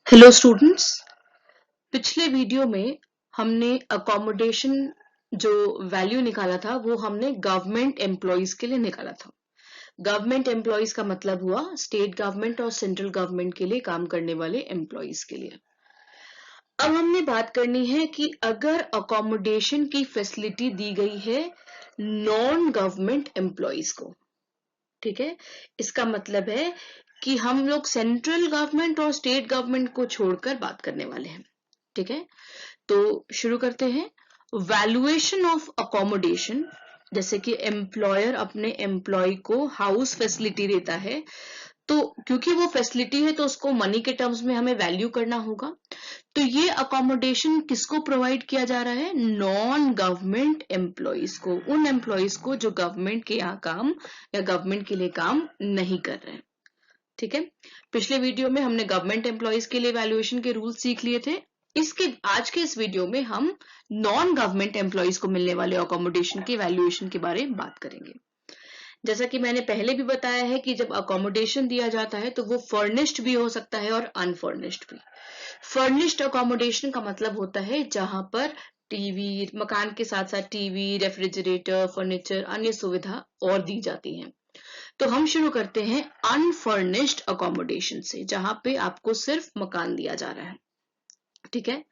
Hello students. पिछले video में हमने अकोमोडेशन जो वैल्यू निकाला था वो हमने गवर्नमेंट एम्प्लॉयज के लिए निकाला था। गवर्नमेंट एम्प्लॉयज का मतलब हुआ स्टेट गवर्नमेंट और सेंट्रल गवर्नमेंट के लिए काम करने वाले एम्प्लॉयज के लिए। अब हमने बात करनी है कि अगर अकोमोडेशन की फैसिलिटी दी गई है नॉन गवर्नमेंट एम्प्लॉयज को, ठीक है, इसका मतलब है कि हम लोग सेंट्रल गवर्नमेंट और स्टेट गवर्नमेंट को छोड़कर बात करने वाले हैं। ठीक है, तो शुरू करते हैं। वैल्यूएशन ऑफ अकोमोडेशन, जैसे कि एम्प्लॉयर अपने एम्प्लॉय को हाउस फैसिलिटी देता है, तो क्योंकि वो फैसिलिटी है तो उसको मनी के टर्म्स में हमें वैल्यू करना होगा। तो ये अकोमोडेशन किसको प्रोवाइड किया जा रहा है? नॉन गवर्नमेंट एम्प्लॉयज को, उन एम्प्लॉयज को जो गवर्नमेंट के यहाँ काम या गवर्नमेंट के लिए काम नहीं कर रहे हैं। ठीक है, पिछले वीडियो में हमने गवर्नमेंट एम्प्लॉयज के लिए वैल्यूएशन के रूल सीख लिए थे। आज के इस वीडियो में हम नॉन गवर्नमेंट एम्प्लॉयज को मिलने वाले अकोमोडेशन के वैल्यूएशन के बारे में बात करेंगे। जैसा कि मैंने पहले भी बताया है कि जब अकोमोडेशन दिया जाता है तो वो फर्निश्ड भी हो सकता है और अनफर्निश्ड भी। फर्निश्ड अकोमोडेशन का मतलब होता है जहां पर टीवी, मकान के साथ साथ टीवी, रेफ्रिजरेटर, फर्नीचर, अन्य सुविधा और दी जाती है। तो हम शुरू करते हैं अनफर्निश्ड अकोमोडेशन से, जहां पे आपको सिर्फ मकान दिया जा रहा है। ठीक है,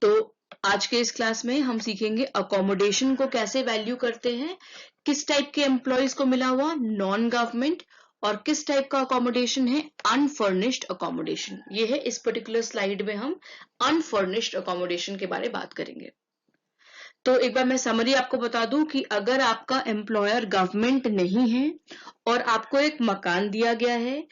तो आज के इस क्लास में हम सीखेंगे अकोमोडेशन को कैसे वैल्यू करते हैं, किस टाइप के एम्प्लॉयज को मिला हुआ नॉन गवर्नमेंट, और किस टाइप का अकोमोडेशन है अनफर्निश्ड अकोमोडेशन। ये है इस पर्टिकुलर स्लाइड में हम अनफर्निश्ड अकोमोडेशन के बारे में बात करेंगे। तो एक बार मैं समरी आपको बता दूं कि अगर आपका एम्प्लॉयर गवर्नमेंट नहीं है और आपको एक मकान दिया गया है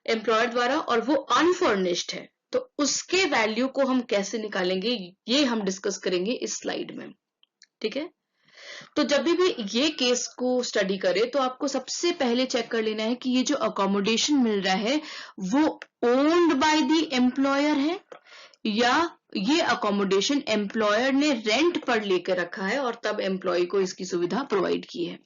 एम्प्लॉयर द्वारा और वो अनफर्निश्ड है, तो उसके वैल्यू को हम कैसे निकालेंगे ये हम डिस्कस करेंगे इस स्लाइड में। ठीक है, तो जब भी ये केस को स्टडी करें तो आपको सबसे पहले चेक कर लेना है कि ये जो अकोमोडेशन मिल रहा है वो ओन्ड बाय द एम्प्लॉयर है या ये अकोमोडेशन एम्प्लॉयर ने रेंट पर लेकर रखा है और तब एम्प्लॉय को इसकी सुविधा प्रोवाइड की है।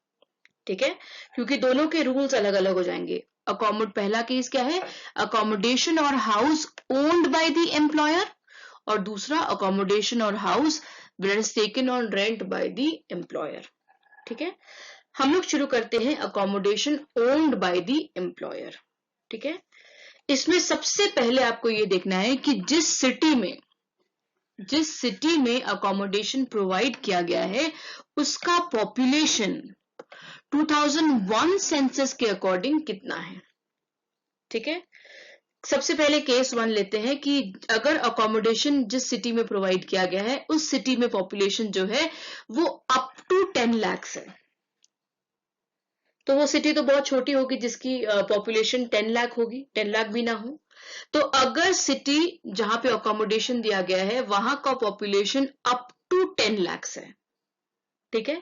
ठीक है, क्योंकि दोनों के रूल्स अलग अलग हो जाएंगे। पहला केस क्या है? अकोमोडेशन और house owned by the employer, और दूसरा अकोमोडेशन और house taken on rent bye the employer. ठीक है, हम लोग शुरू करते हैं accommodation owned by the employer. ठीक है, इसमें सबसे पहले आपको ये देखना है कि जिस सिटी में अकोमोडेशन प्रोवाइड किया गया है उसका पॉपुलेशन 2001 सेंसस के अकॉर्डिंग कितना है। ठीक है, सबसे पहले केस 1 लेते हैं कि अगर अकोमोडेशन जिस सिटी में प्रोवाइड किया गया है उस सिटी में पॉपुलेशन जो है वो अप टू 10 लाख है, तो वो सिटी तो बहुत छोटी होगी जिसकी पॉपुलेशन 10 लाख होगी, 10 लाख भी ना हो। तो अगर सिटी जहां पे अकोमोडेशन दिया गया है वहां का पॉपुलेशन अप टू 10 लाख है, ठीक है,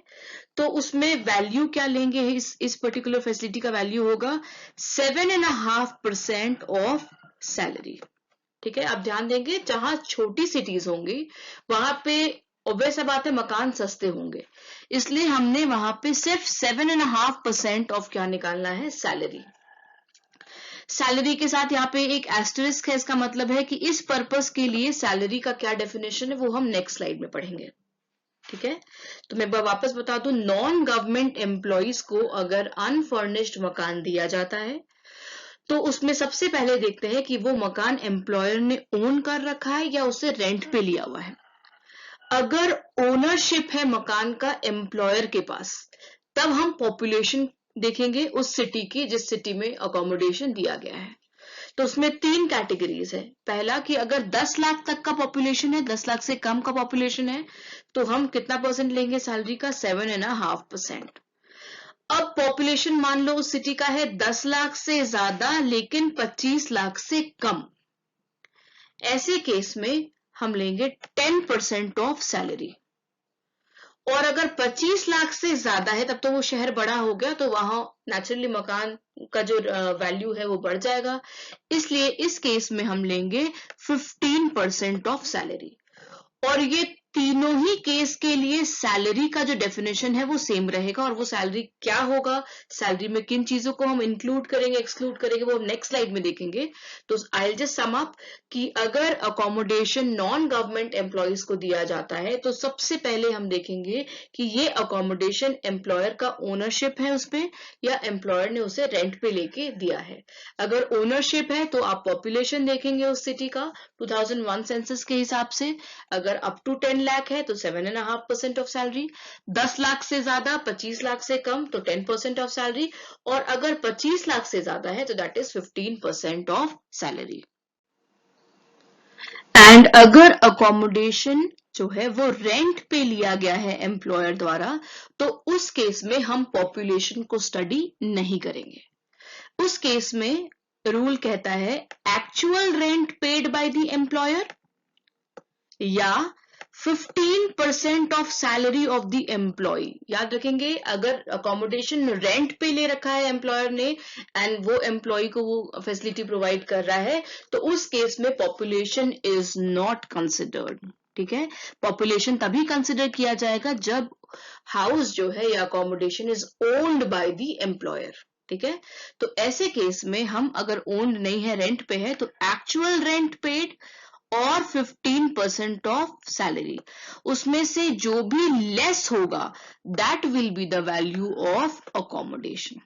तो उसमें वैल्यू क्या लेंगे? इस पर्टिकुलर फैसिलिटी का वैल्यू होगा 7.5% ऑफ सैलरी। ठीक है, आप ध्यान देंगे जहां छोटी सिटीज होंगी वहां पे ऑब्वियस बात है मकान सस्ते होंगे, इसलिए हमने वहां पे सिर्फ 7.5% ऑफ क्या निकालना है? सैलरी। सैलरी के साथ यहाँ पे एक एस्टरिस्क है, इसका मतलब है कि इस पर्पस के लिए सैलरी का क्या डेफिनेशन है वो हम नेक्स्ट स्लाइड में पढ़ेंगे। ठीक है, तो मैं वापस बता दूं, नॉन गवर्नमेंट एम्प्लॉयज को अगर अनफर्निश्ड मकान दिया जाता है तो उसमें सबसे पहले देखते हैं कि वो मकान एम्प्लॉयर ने ओन कर रखा है या उसे रेंट पे लिया हुआ है। अगर ओनरशिप है मकान का एम्प्लॉयर के पास तब हम पॉपुलेशन देखेंगे उस सिटी की जिस सिटी में अकोमोडेशन दिया गया है। तो उसमें 3 कैटेगरीज है। पहला कि अगर 10 लाख तक का पॉपुलेशन है, 10 लाख से कम का पॉपुलेशन है, तो हम कितना परसेंट लेंगे सैलरी का? 7.5%। अब पॉपुलेशन मान लो उस सिटी का है 10 लाख से ज्यादा लेकिन 25 लाख से कम, ऐसे केस में हम लेंगे 10% ऑफ सैलरी। और अगर 25 लाख से ज्यादा है तब तो वो शहर बड़ा हो गया, तो वहां नेचुरली मकान का जो वैल्यू है वो बढ़ जाएगा, इसलिए इस केस में हम लेंगे 15% ऑफ सैलरी। और ये तीनों ही केस के लिए सैलरी का जो डेफिनेशन है वो सेम रहेगा, और वो सैलरी क्या होगा, सैलरी में किन चीजों को हम इंक्लूड करेंगे एक्सक्लूड करेंगे वो हम नेक्स्ट स्लाइड में देखेंगे। तो I will just sum up कि अगर अकोमोडेशन नॉन गवर्नमेंट एम्प्लॉयज को दिया जाता है तो सबसे पहले हम देखेंगे कि ये अकोमोडेशन एम्प्लॉयर का ओनरशिप है उसपे या एम्प्लॉयर ने उसे रेंट पे लेके दिया है। अगर ओनरशिप है तो आप पॉपुलेशन देखेंगे उस सिटी का 2001 सेंसस के हिसाब से। अगर अप टू 10 लाख है तो 7.5% ऑफ सैलरी, 10 लाख से ज्यादा 25 लाख से कम तो 10% ऑफ सैलरी, और अगर 25 लाख से ज्यादा है तो that is 15% of salary. And अगर अकोमोडेशन जो है वो रेंट पे लिया गया है एम्प्लॉयर द्वारा तो उस केस में हम पॉपुलेशन को स्टडी नहीं करेंगे। उस केस में रूल कहता है actual rent paid by the employer या 15% of salary of the employee. याद रखेंगे अगर अकोमोडेशन रेंट पे ले रखा है एम्प्लॉयर ने एंड वो एम्प्लॉय को वो फैसिलिटी प्रोवाइड कर रहा है तो उस केस में पॉपुलेशन इज नॉट कंसिडर्ड। ठीक है, पॉपुलेशन तभी कंसिडर किया जाएगा जब हाउस जो है या accommodation is owned by the employer. ठीक है, तो ऐसे केस में हम अगर ओन्ड नहीं है रेंट पे है तो एक्चुअल रेंट पेड और 15% ऑफ सैलरी, उसमें से जो भी लेस होगा that will be the value of accommodation.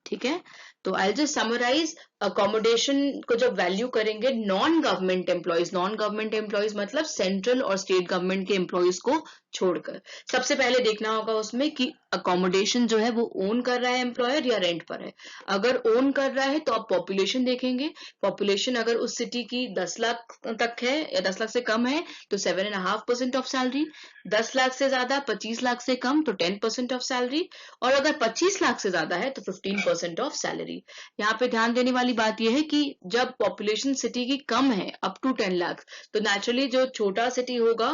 ठीक है, तो आई जस्ट समराइज अकोमोडेशन को जब वैल्यू करेंगे नॉन गवर्नमेंट एम्प्लॉयज मतलब सेंट्रल और स्टेट गवर्नमेंट के एम्प्लॉयज को छोड़कर सबसे पहले देखना होगा उसमें कि अकोमोडेशन जो है वो ओन कर रहा है एम्प्लॉयर या रेंट पर है। अगर ओन कर रहा है तो आप पॉपुलेशन देखेंगे, पॉपुलेशन अगर उस सिटी की 10 लाख तक है या 10 लाख से कम है तो 7.5% ऑफ सैलरी, 10 लाख से ज्यादा 25 लाख से कम तो 10% ऑफ सैलरी, और अगर 25 लाख से ज्यादा है तो 15% ऑफ सैलरी। यहाँ पे ध्यान देने वाली बात यह है कि जब पॉपुलेशन सिटी की कम है अप टू 10 लाख तो नेचुरली जो छोटा सिटी होगा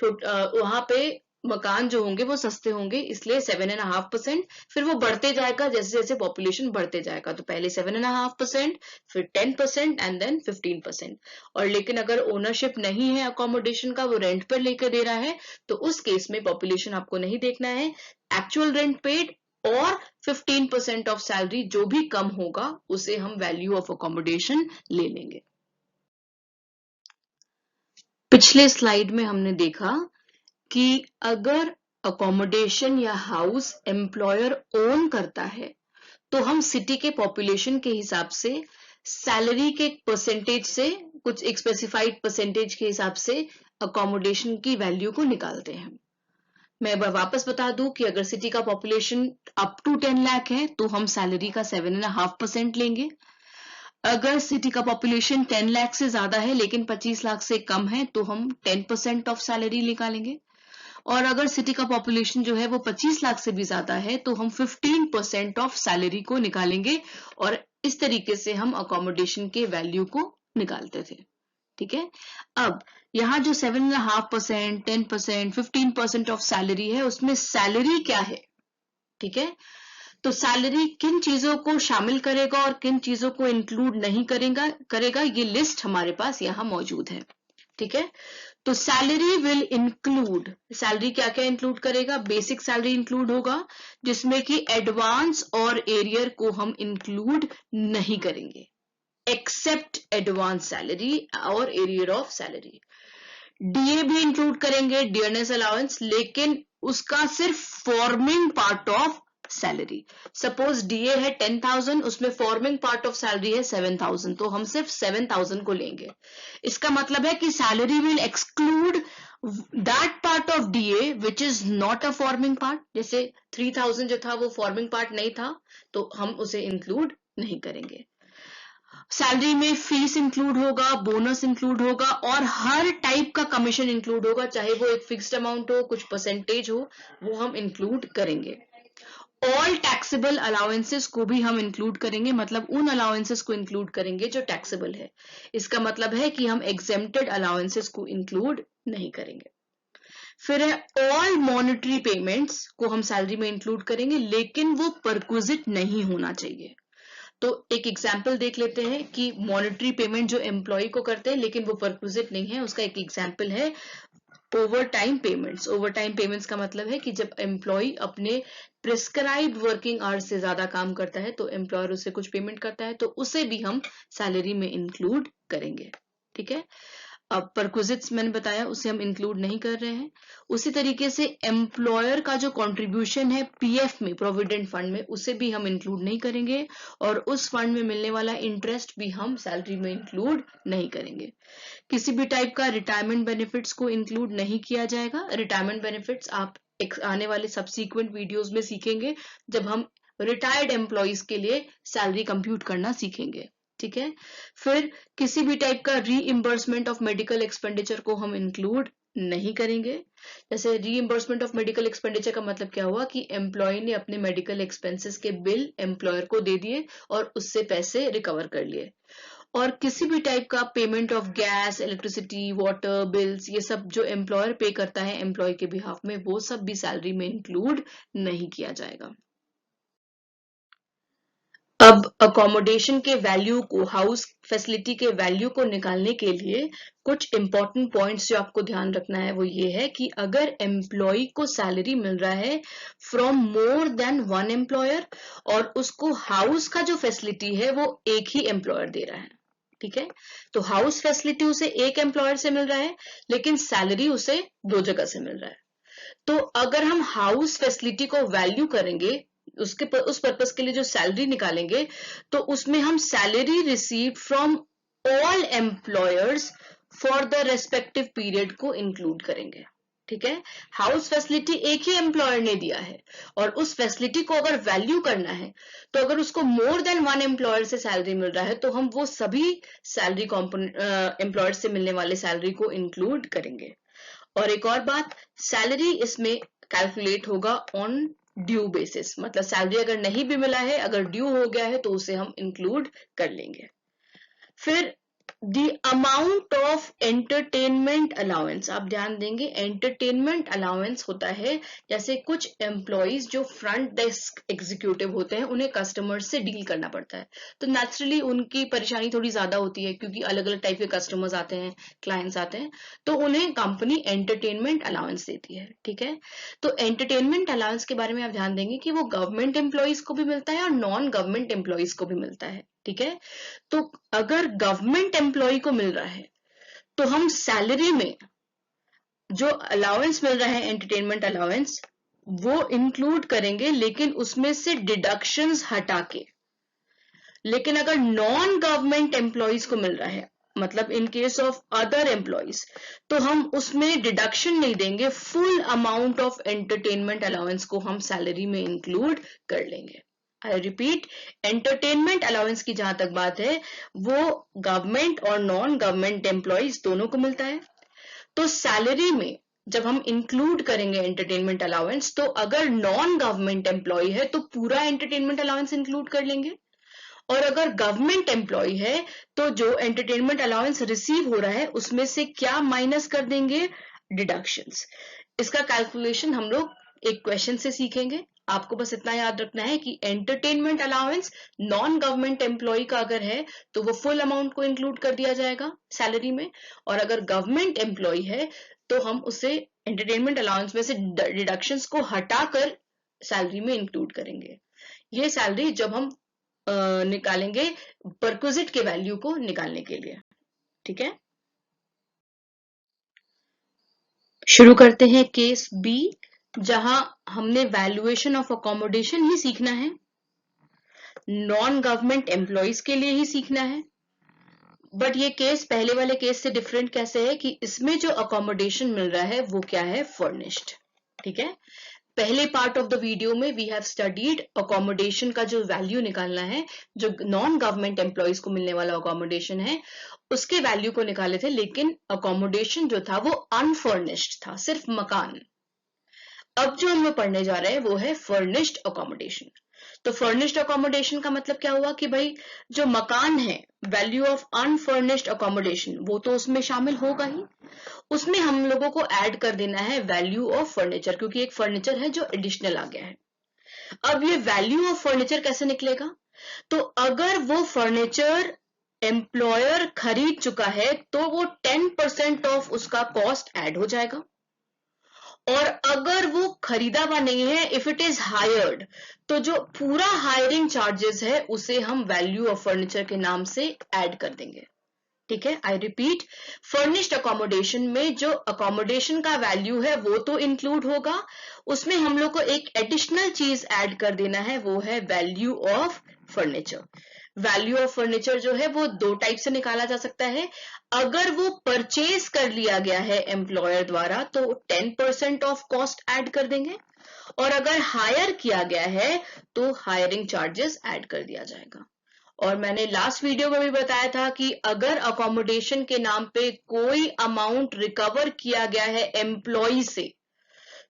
वहां पे मकान जो होंगे वो सस्ते होंगे, इसलिए 7.5%, फिर वो बढ़ते जाएगा जैसे जैसे पॉपुलेशन बढ़ते जाएगा, तो पहले 7.5%, फिर 10% एंड देन 15%। और लेकिन अगर ओनरशिप नहीं है अकोमोडेशन का, वो रेंट पर लेकर दे रहा है, तो उस केस में पॉपुलेशन आपको नहीं देखना है, एक्चुअल रेंट पेड और 15% ऑफ सैलरी जो भी कम होगा उसे हम वैल्यू ऑफ अकोमोडेशन ले लेंगे। पिछले स्लाइड में हमने देखा कि अगर अकोमोडेशन या हाउस एम्प्लॉयर ओन करता है तो हम सिटी के पॉपुलेशन के हिसाब से सैलरी के परसेंटेज से कुछ एक स्पेसिफाइड परसेंटेज के हिसाब से अकोमोडेशन की वैल्यू को निकालते हैं। मैं वापस बता दूं कि अगर सिटी का पॉपुलेशन अप टू 10 लाख है तो हम सैलरी का 7.5% लेंगे। अगर सिटी का पॉपुलेशन 10 लाख से ज्यादा है लेकिन 25 लाख से कम है तो हम 10% ऑफ सैलरी निकालेंगे। और अगर सिटी का पॉपुलेशन जो है वो 25 लाख से भी ज्यादा है तो हम 15% ऑफ सैलरी को निकालेंगे, और इस तरीके से हम अकोमोडेशन के वैल्यू को निकालते थे। ठीक है, अब यहाँ जो 7.5%, 10%, 15% ऑफ सैलरी है उसमें सैलरी क्या है। ठीक है, तो सैलरी किन चीजों को शामिल करेगा और किन चीजों को इंक्लूड नहीं करेगा ये लिस्ट हमारे पास यहाँ मौजूद है। ठीक है, तो सैलरी विल इंक्लूड, सैलरी क्या क्या इंक्लूड करेगा, बेसिक सैलरी इंक्लूड होगा जिसमें कि एडवांस और एरियर को हम इंक्लूड नहीं करेंगे, एक्सेप्ट एडवांस सैलरी और एरियर ऑफ सैलरी। डीए भी इंक्लूड करेंगे, डियरनेस अलाउंस, लेकिन उसका सिर्फ forming part of salary. Suppose DA है 10,000, उसमें फॉर्मिंग पार्ट ऑफ सैलरी है 7,000, तो हम सिर्फ 7,000 को लेंगे। इसका मतलब है कि salary will exclude that part of DA which is not a forming part. जैसे 3,000 जो था वो फॉर्मिंग पार्ट नहीं था तो हम उसे इंक्लूड नहीं करेंगे। सैलरी में फीस इंक्लूड होगा, बोनस इंक्लूड होगा और हर टाइप का कमीशन इंक्लूड होगा, चाहे वो एक फिक्स्ड अमाउंट हो, कुछ परसेंटेज हो, वो हम इंक्लूड करेंगे। ऑल टैक्सेबल अलाउंसेस को भी हम इंक्लूड करेंगे, मतलब उन अलाउंसेस को इंक्लूड करेंगे जो टैक्सेबल है। इसका मतलब है कि हम एग्जेम्प्टेड अलाउंसेस को इंक्लूड नहीं करेंगे। फिर है ऑल मॉनेटरी पेमेंट्स को हम सैलरी में इंक्लूड करेंगे, लेकिन वो परक्विजिट नहीं होना चाहिए। तो एक एग्जाम्पल देख लेते हैं कि मॉनेटरी पेमेंट जो एम्प्लॉय को करते हैं लेकिन वो परक्विजिट नहीं है, उसका एक एग्जाम्पल है ओवर टाइम पेमेंट्स का मतलब है कि जब एम्प्लॉय अपने प्रिस्क्राइब्ड वर्किंग आवर्स से ज्यादा काम करता है तो एम्प्लॉयर उससे कुछ पेमेंट करता है, तो उसे भी हम सैलरी में इंक्लूड करेंगे। ठीक है, अब परक्विजिट्स मैंने बताया उसे हम इंक्लूड नहीं कर रहे हैं। उसी तरीके से एम्प्लॉयर का जो कंट्रीब्यूशन है पीएफ में, प्रोविडेंट फंड में, उसे भी हम इंक्लूड नहीं करेंगे और उस फंड में मिलने वाला इंटरेस्ट भी हम सैलरी में इंक्लूड नहीं करेंगे। किसी भी टाइप का रिटायरमेंट बेनिफिट्स को इंक्लूड नहीं किया जाएगा। रिटायरमेंट बेनिफिट्स आप आने वाले सबसीक्वेंट वीडियोस में सीखेंगे जब हम रिटायर्ड एम्प्लॉइज के लिए सैलरी कंप्यूट करना सीखेंगे। ठीक है, फिर किसी भी टाइप का रीइंबर्समेंट ऑफ मेडिकल एक्सपेंडिचर को हम इंक्लूड नहीं करेंगे। जैसे रीइंबर्समेंट ऑफ मेडिकल एक्सपेंडिचर का मतलब क्या हुआ कि एम्प्लॉय ने अपने मेडिकल एक्सपेंसेस के बिल एम्प्लॉयर को दे दिए और उससे पैसे रिकवर कर लिए। और किसी भी टाइप का payment of gas, electricity, water bills, ये सब जो एम्प्लॉयर पे करता है एम्प्लॉय के बिहाफ में, वो सब भी सैलरी में इंक्लूड नहीं किया जाएगा। अब अकोमोडेशन के वैल्यू को, हाउस फैसिलिटी के वैल्यू को निकालने के लिए कुछ इंपॉर्टेंट पॉइंट्स जो आपको ध्यान रखना है वो ये है कि अगर एम्प्लॉय को सैलरी मिल रहा है from more than one employer और उसको हाउस का जो फैसिलिटी है वो एक ही एम्प्लॉयर दे रहा है, ठीक है, तो हाउस फैसिलिटी उसे एक एम्प्लॉयर से मिल रहा है लेकिन सैलरी उसे दो जगह से मिल रहा है। तो अगर हम हाउस फैसिलिटी को वैल्यू करेंगे उस पर्पस के लिए जो सैलरी निकालेंगे तो उसमें हम salary receive from all employers for the respective period को इंक्लूड करेंगे। ठीक है, हाउस फैसिलिटी एक ही एम्प्लॉयर ने दिया है और उस फैसिलिटी को अगर वैल्यू करना है तो अगर उसको मोर देन वन एम्प्लॉयर से सैलरी मिल रहा है तो हम वो सभी सैलरी एम्प्लॉयर से मिलने वाले सैलरी को इंक्लूड करेंगे। और एक और बात, सैलरी इसमें कैलकुलेट होगा ऑन ड्यू बेसिस, मतलब सैलरी अगर नहीं भी मिला है, अगर ड्यू हो गया है तो उसे हम इंक्लूड कर लेंगे। फिर the amount of entertainment allowance, आप ध्यान देंगे एंटरटेनमेंट अलाउंस होता है जैसे कुछ एम्प्लॉइज जो फ्रंट डेस्क एग्जीक्यूटिव होते हैं उन्हें कस्टमर से डील करना पड़ता है तो नेचुरली उनकी परेशानी थोड़ी ज्यादा होती है क्योंकि अलग अलग टाइप के कस्टमर्स आते हैं, क्लाइंट्स आते हैं, तो उन्हें कंपनी एंटरटेनमेंट अलाउंस देती है। ठीक है, तो एंटरटेनमेंट अलाउंस के बारे में आप ध्यान देंगे कि वो गवर्नमेंट एम्प्लॉइज को भी मिलता है और नॉन गवर्नमेंट एम्प्लॉइज को भी मिलता है। ठीक है, तो अगर गवर्नमेंट एम्प्लॉय को मिल रहा है तो हम सैलरी में जो अलाउंस मिल रहा है एंटरटेनमेंट अलाउंस वो इंक्लूड करेंगे लेकिन उसमें से डिडक्शंस हटा के। लेकिन अगर नॉन गवर्नमेंट एम्प्लॉइज को मिल रहा है, मतलब in case of other employees, तो हम उसमें डिडक्शन नहीं देंगे, full amount of entertainment allowance को हम सैलरी में इंक्लूड कर लेंगे। आई रिपीट, एंटरटेनमेंट अलाउंस की जहां तक बात है वो गवर्नमेंट और नॉन गवर्नमेंट एम्प्लॉइज दोनों को मिलता है। तो सैलरी में जब हम इंक्लूड करेंगे एंटरटेनमेंट अलाउंस तो अगर नॉन गवर्नमेंट एम्प्लॉय है तो पूरा एंटरटेनमेंट अलाउंस इंक्लूड कर लेंगे और अगर गवर्नमेंट एम्प्लॉय है तो जो एंटरटेनमेंट अलाउंस रिसीव हो रहा है उसमें से क्या माइनस कर देंगे, डिडक्शंस। इसका कैलकुलेशन हम लोग एक क्वेश्चन से सीखेंगे। आपको बस इतना याद रखना है कि entertainment allowance non government employee का अगर है तो वो फुल अमाउंट को इंक्लूड कर दिया जाएगा सैलरी में, और अगर गवर्नमेंट एम्प्लॉय है तो हम उसे एंटरटेनमेंट अलाउंस में से डिडक्शंस को हटाकर सैलरी में इंक्लूड करेंगे। ये सैलरी जब हम निकालेंगे परक्विजिट के वैल्यू को निकालने के लिए। ठीक है, शुरू करते हैं केस बी, जहां हमने वैल्यूएशन ऑफ अकोमोडेशन ही सीखना है, नॉन गवर्नमेंट एम्प्लॉइज के लिए ही सीखना है। बट ये केस पहले वाले केस से डिफरेंट कैसे है कि इसमें जो अकोमोडेशन मिल रहा है वो क्या है, फर्निश्ड। ठीक है, पहले पार्ट ऑफ द वीडियो में वी हैव स्टडीड अकोमोडेशन का जो वैल्यू निकालना है, जो नॉन गवर्नमेंट एम्प्लॉइज को मिलने वाला अकोमोडेशन है उसके वैल्यू को निकाले थे, लेकिन अकोमोडेशन जो था वो अनफर्निश्ड था, सिर्फ मकान। अब जो हम लोग पढ़ने जा रहे हैं वो है फर्निश्ड अकोमोडेशन। तो फर्निश्ड अकोमोडेशन का मतलब क्या हुआ कि भाई जो मकान है, वैल्यू ऑफ अनफर्निश्ड अकोमोडेशन वो तो उसमें शामिल होगा ही, उसमें हम लोगों को ऐड कर देना है वैल्यू ऑफ फर्नीचर, क्योंकि एक फर्नीचर है जो एडिशनल आ गया है। अब ये वैल्यू ऑफ फर्नीचर कैसे निकलेगा, तो अगर वो फर्नीचर एम्प्लॉयर खरीद चुका है तो वो 10% ऑफ उसका कॉस्ट ऐड हो जाएगा। और अगर वो खरीदा हुआ नहीं है, इफ इट इज हायर्ड, तो जो पूरा हायरिंग चार्जेस है उसे हम वैल्यू ऑफ फर्नीचर के नाम से ऐड कर देंगे। ठीक है, आई रिपीट, फर्निश्ड अकोमोडेशन में जो अकोमोडेशन का वैल्यू है वो तो इंक्लूड होगा, उसमें हम लोग को एक एडिशनल चीज ऐड कर देना है, वो है value of furniture. Value of furniture जो है वो दो टाइप से निकाला जा सकता है। अगर वो परचेज कर लिया गया है एम्प्लॉयर द्वारा तो 10% ऑफ कॉस्ट ऐड कर देंगे, और अगर हायर किया गया है तो हायरिंग चार्जेस ऐड कर दिया जाएगा। और मैंने लास्ट वीडियो में भी बताया था कि अगर अकोमोडेशन के नाम पे कोई अमाउंट रिकवर किया गया है एम्प्लॉय से,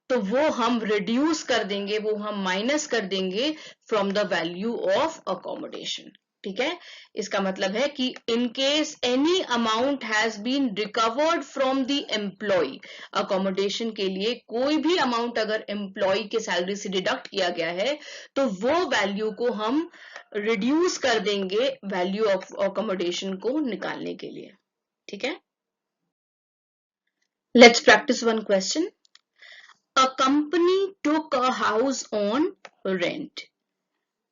तो वो हम रिड्यूस कर देंगे, वो हम माइनस कर देंगे from the value of accommodation. ठीक है, इसका मतलब है कि in case any amount has been recovered from the employee, accommodation के लिए कोई भी अमाउंट अगर एम्प्लॉय के सैलरी से डिडक्ट किया गया है तो वो वैल्यू को हम रिड्यूस कर देंगे वैल्यू ऑफ अकोमोडेशन को निकालने के लिए। ठीक है, let's practice one question. A company took a house on rent.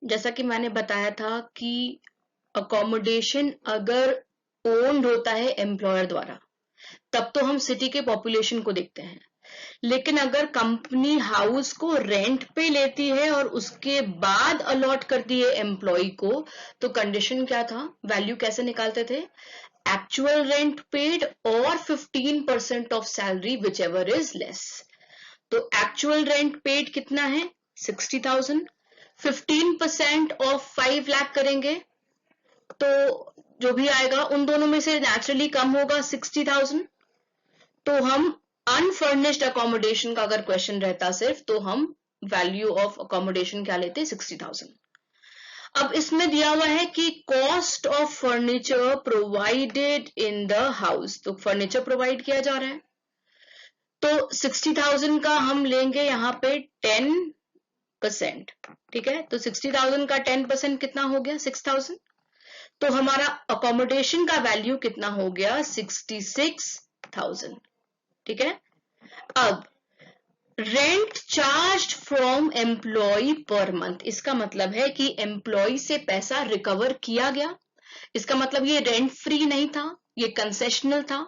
जैसा कि मैंने बताया था कि अकोमोडेशन अगर ओन्ड होता है एम्प्लॉयर द्वारा तब तो हम सिटी के पॉपुलेशन को देखते हैं, लेकिन अगर कंपनी हाउस को रेंट पे लेती है और उसके बाद अलॉट करती है एम्प्लॉय को, तो कंडीशन क्या था, वैल्यू कैसे निकालते थे, एक्चुअल रेंट पेड और 15% of salary which ever is less. तो एक्चुअल रेंट पेड कितना है 60,000, 15% ऑफ 5 लाख करेंगे तो जो भी आएगा उन दोनों में से नेचुरली कम होगा 60,000। तो हम अनफर्निश्ड अकोमोडेशन का अगर क्वेश्चन रहता सिर्फ तो हम वैल्यू ऑफ अकोमोडेशन क्या लेते 60,000। अब इसमें दिया हुआ है कि cost of furniture provided in the house, तो फर्नीचर प्रोवाइड किया जा रहा है, तो 60,000 का हम लेंगे यहाँ पे 10%। ठीक है, तो 60,000 का 10% कितना हो गया 6,000, तो हमारा अकोमोडेशन का वैल्यू कितना हो गया 66,000। ठीक है, अब rent charge from employ per month, इसका मतलब है कि एम्प्लॉय से पैसा रिकवर किया गया, इसका मतलब ये रेंट फ्री नहीं था, ये कंसेशनल था,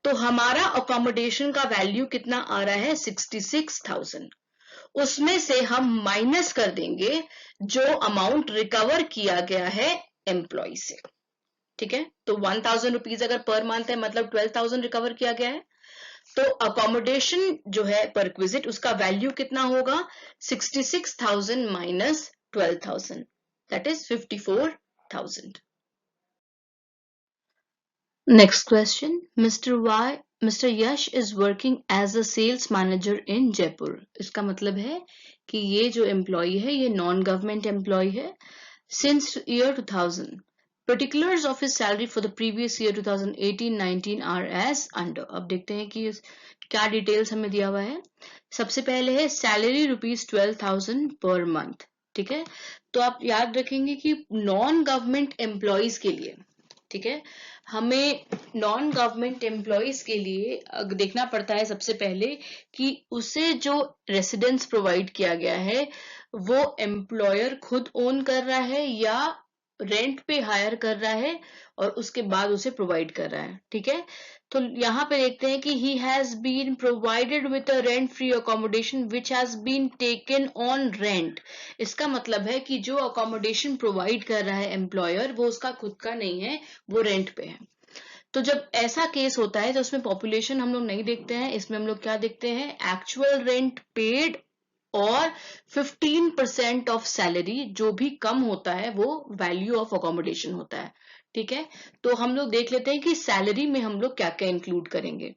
तो हमारा अकोमोडेशन का वैल्यू कितना आ रहा है 66,000। उसमें से हम माइनस कर देंगे जो अमाउंट रिकवर किया गया है एम्प्लॉय से। ठीक है, तो 1,000 रुपीज अगर पर मंथ है मतलब 12,000 रिकवर किया गया है, तो अकोमोडेशन जो है पर रिक्विजिट उसका वैल्यू कितना होगा 66,000 minus 12,000, that is 54,000। Next question, mister Yash is working as a sales manager in Jaipur. इसका मतलब है कि ये जो एम्प्लॉय है ये नॉन गवर्नमेंट एम्प्लॉय है since year 2000। Particulars of his salary for the previous year 2018-19 are as under। अब देखते हैं कि क्या डिटेल्स हमें दिया हुआ है। सबसे पहले है सैलरी ₹12,000 पर मंथ। ठीक है, तो आप याद रखेंगे कि नॉन गवर्नमेंट एम्प्लॉयज के लिए, ठीक है, हमें नॉन गवर्नमेंट एम्प्लॉयज के लिए देखना पड़ता है सबसे पहले कि उसे जो रेसिडेंस प्रोवाइड किया गया है वो एम्प्लॉयर खुद ओन कर रहा है या रेंट पे हायर कर रहा है और उसके बाद उसे प्रोवाइड कर रहा है। ठीक है, तो यहाँ पे देखते हैं कि he has been provided with a rent free accommodation which has been taken on rent. इसका मतलब है कि जो अकोमोडेशन प्रोवाइड कर रहा है एम्प्लॉयर वो उसका खुद का नहीं है, वो रेंट पे है। तो जब ऐसा केस होता है तो उसमें पॉपुलेशन हम लोग नहीं देखते हैं, इसमें हम लोग क्या देखते हैं, एक्चुअल रेंट पेड और 15% ऑफ सैलरी, जो भी कम होता है वो वैल्यू ऑफ अकोमोडेशन होता है। ठीक है, तो हम लोग देख लेते हैं कि सैलरी में हम लोग क्या क्या इंक्लूड करेंगे,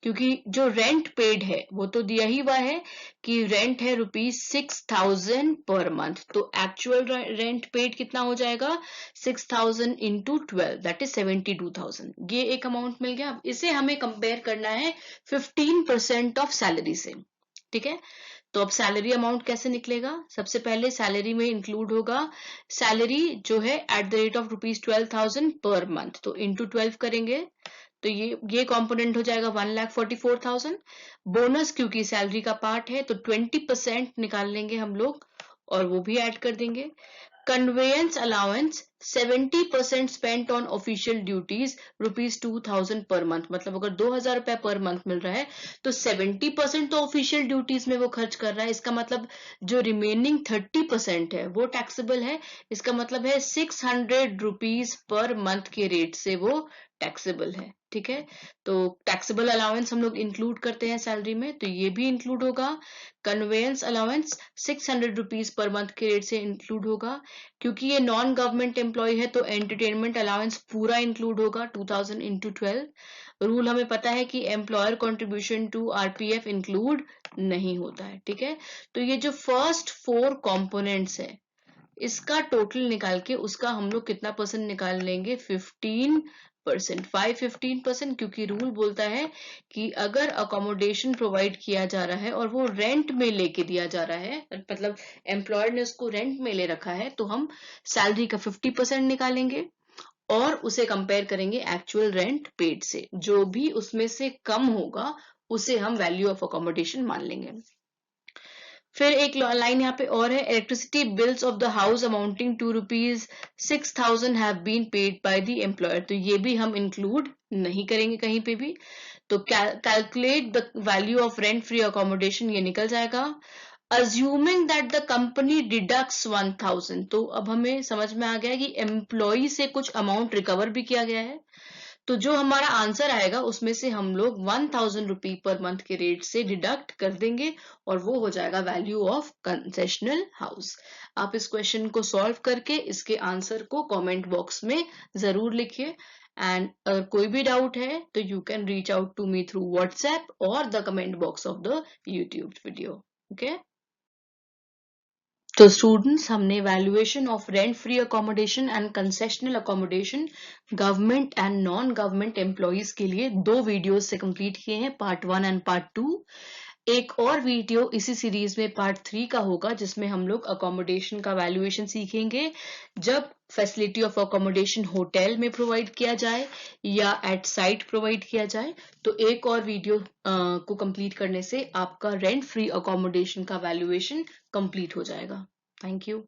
क्योंकि जो रेंट पेड है वो तो दिया ही हुआ है कि रेंट है ₹6,000 पर मंथ, तो एक्चुअल रेंट पेड कितना हो जाएगा 6,000 इंटू 12 दैट इज 72,000। ये एक अमाउंट मिल गया। इसे हमें कंपेयर करना है 15% ऑफ सैलरी से। ठीक है, तो अब सैलरी अमाउंट कैसे निकलेगा, सबसे पहले सैलरी में इंक्लूड होगा सैलरी जो है at the rate of ₹12,000 per month, तो इंटू 12 करेंगे तो ये कंपोनेंट हो जाएगा 1,44,000। बोनस क्योंकि सैलरी का पार्ट है तो 20% निकाल लेंगे हम लोग और वो भी ऐड कर देंगे। Conveyance allowance 70% spent on official duties ₹2,000 per month, मतलब अगर 2,000 रुपए पर मंथ मिल रहा है तो 70% तो ऑफिशियल ड्यूटीज में वो खर्च कर रहा है। इसका मतलब जो रिमेनिंग 30% है वो टैक्सेबल है। इसका मतलब है 600 रुपीज पर मंथ के रेट से वो टैक्सेबल है। ठीक है, तो टैक्सेबल अलाउंस हम लोग इंक्लूड करते हैं सैलरी में, तो ये भी इंक्लूड होगा। Conveyance allowance 600 rupees per month के रेट से इंक्लूड होगा। क्योंकि ये नॉन गवर्नमेंट एम्प्लॉय है तो एंटरटेनमेंट अलाउंस पूरा इंक्लूड होगा 2000 इंटू 12। रूल हमें पता है कि employer contribution to RPF include नहीं होता है। ठीक है, तो ये जो फर्स्ट 4 कंपोनेंट्स है इसका टोटल निकाल के उसका हम लोग कितना परसेंट निकाल लेंगे, 15%, 15%, क्योंकि रूल बोलता है कि अगर अकोमोडेशन प्रोवाइड किया जा रहा है और वो रेंट में लेके दिया जा रहा है, मतलब एम्प्लॉयर ने उसको रेंट में ले रखा है, तो हम सैलरी का 50% निकालेंगे और उसे कंपेयर करेंगे एक्चुअल रेंट पेड से। जो भी उसमें से कम होगा उसे हम वैल्यू ऑफ अकोमोडेशन मान लेंगे। फिर एक लाइन यहाँ पे और है, electricity bills of the house amounting to ₹6,000 have been paid by the employer, तो ये भी हम इंक्लूड नहीं करेंगे कहीं पे भी। तो calculate the value of rent free accommodation, ये निकल जाएगा। अज्यूमिंग दैट द कंपनी डिडक्ट्स 1,000, तो अब हमें समझ में आ गया कि एम्प्लॉय से कुछ अमाउंट रिकवर भी किया गया है, तो जो हमारा आंसर आएगा उसमें से हम लोग 1,000 रुपी पर मंथ के रेट से डिडक्ट कर देंगे और वो हो जाएगा वैल्यू ऑफ कंसेशनल हाउस। आप इस क्वेश्चन को सॉल्व करके इसके आंसर को कमेंट बॉक्स में जरूर लिखिए। एंड अगर कोई भी डाउट है तो you can reach out to me through WhatsApp और the comment box of the YouTube video. Okay, तो स्टूडेंट्स, हमने valuation of rent free accommodation and concessional accommodation government and non government employees के लिए 2 videos से complete किए हैं, part 1 and part 2। एक और वीडियो इसी सीरीज में पार्ट 3 का होगा जिसमें हम लोग अकोमोडेशन का वैल्यूएशन सीखेंगे जब फैसिलिटी ऑफ अकोमोडेशन होटल में प्रोवाइड किया जाए या एट साइट प्रोवाइड किया जाए। तो एक और वीडियो को कंप्लीट करने से आपका रेंट फ्री अकोमोडेशन का वैल्यूएशन कंप्लीट हो जाएगा। Thank you.